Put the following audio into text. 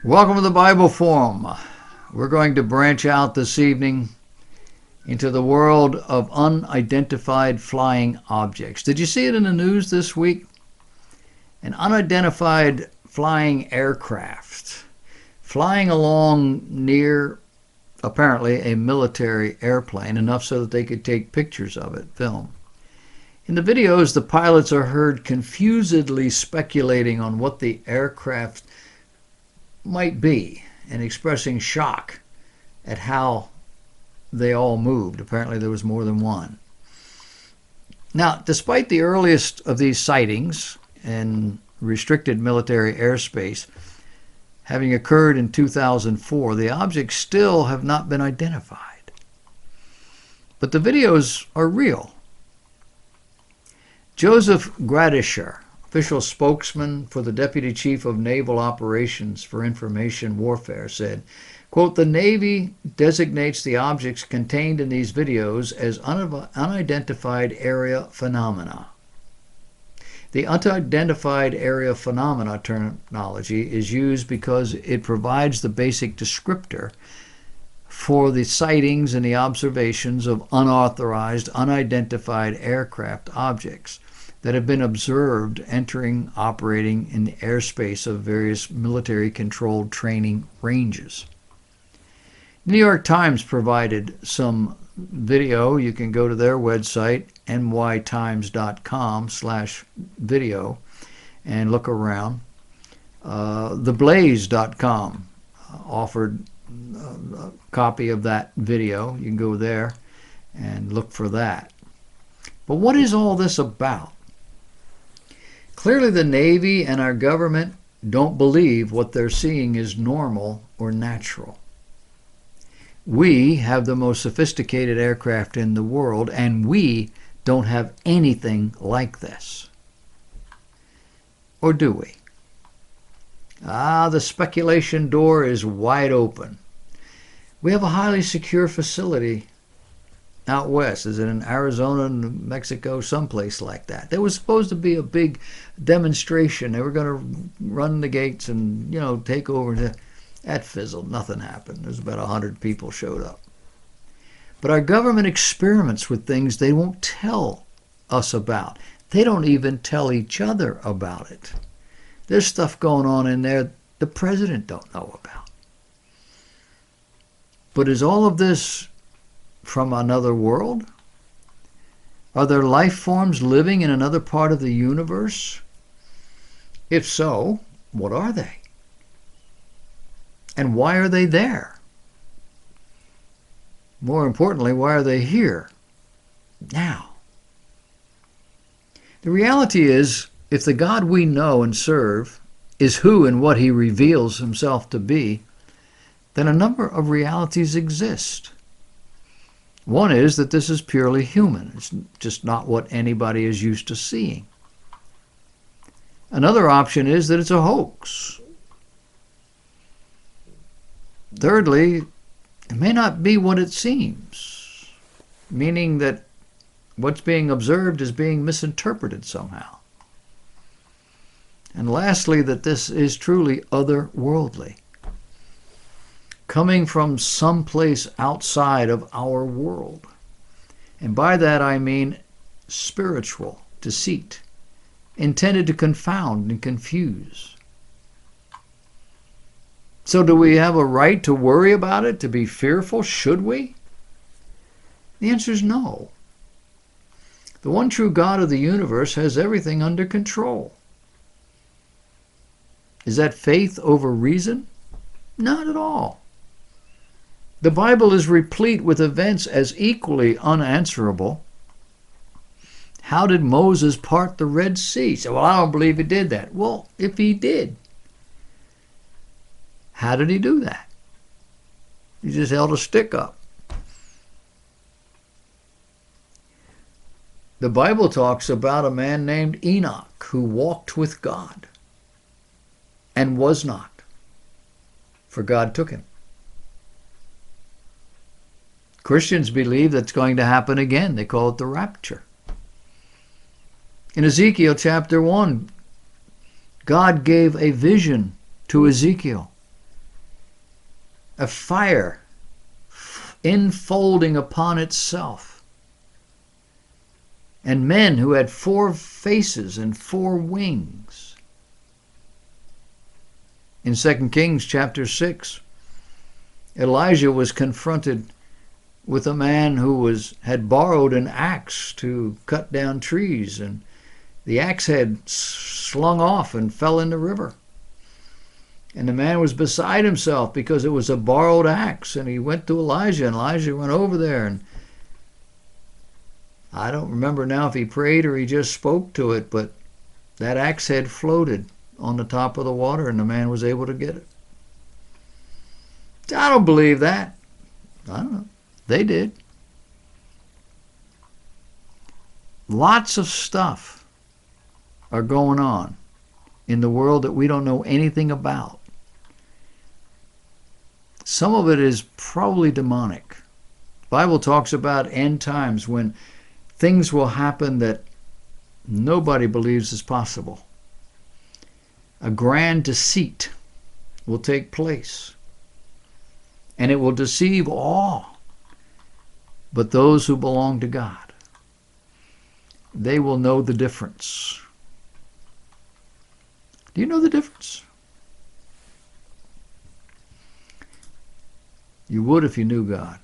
Welcome to the Bible Forum. We're going to branch out this evening into the world of unidentified flying objects. Did you see it in the news this week? An unidentified flying aircraft flying along near, apparently, a military airplane, enough so that they could take pictures of it, film. In the videos, the pilots are heard confusedly speculating on what the aircraft might be and expressing shock at how they all moved. Apparently there was more than one. Now, despite the earliest of these sightings in restricted military airspace having occurred in 2004, the objects still have not been identified. But the videos are real. Joseph Gradisher, official spokesman for the Deputy Chief of Naval Operations for Information Warfare, said, quote, "The Navy designates the objects contained in these videos as unidentified area phenomena. The unidentified area phenomena terminology is used because it provides the basic descriptor for the sightings and the observations of unauthorized, unidentified aircraft objects that have been observed entering, operating in the airspace of various military-controlled training ranges." The New York Times provided some video. You can go to their website, nytimes.com/video, and look around. Theblaze.com offered a copy of that video. You can go there and look for that. But what is all this about? Clearly, the Navy and our government don't believe what they're seeing is normal or natural. We have the most sophisticated aircraft in the world, and we don't have anything like this. Or do we? The speculation door is wide open. We have a highly secure facility out west. Is it in Arizona, New Mexico, someplace like that? There was supposed to be a big demonstration. They were going to run the gates and, take over. That fizzled. Nothing happened. There's about 100 people showed up. But our government experiments with things they won't tell us about. They don't even tell each other about it. There's stuff going on in there the president don't know about. But is all of this from another world? Are there life forms living in another part of the universe? If so, what are they? And why are they there? More importantly, why are they here now? The reality is, if the God we know and serve is who and what he reveals himself to be, then a number of realities exist. One is that this is purely human. It's just not what anybody is used to seeing. Another option is that it's a hoax. Thirdly, it may not be what it seems, meaning that what's being observed is being misinterpreted somehow. And lastly, that this is truly otherworldly, coming from someplace outside of our world. And by that I mean spiritual deceit, intended to confound and confuse. So do we have a right to worry about it, to be fearful? Should we? The answer is no. The one true God of the universe has everything under control. Is that faith over reason? Not at all. The Bible is replete with events as equally unanswerable. How did Moses part the Red Sea? So, well, I don't believe he did that. Well, if he did, how did he do that? He just held a stick up. The Bible talks about a man named Enoch who walked with God and was not, for God took him. Christians believe that's going to happen again. They call it the rapture. In Ezekiel chapter 1, God gave a vision to Ezekiel a fire enfolding upon itself, and men who had 4 faces and 4 wings. In 2 Kings chapter 6, Elijah was confronted with a man who had borrowed an axe to cut down trees, and the axe head slung off and fell in the river. And the man was beside himself because it was a borrowed axe, and he went to Elijah, and Elijah went over there, and I don't remember now if he prayed or he just spoke to it, but that axe head floated on the top of the water, and the man was able to get it. I don't believe that. I don't know. They did. Lots of stuff are going on in the world that we don't know anything about. Some of it is probably demonic. The Bible talks about end times when things will happen that nobody believes is possible. A grand deceit will take place, and it will deceive all but those who belong to God. They will know the difference. Do you know the difference? You would if you knew God.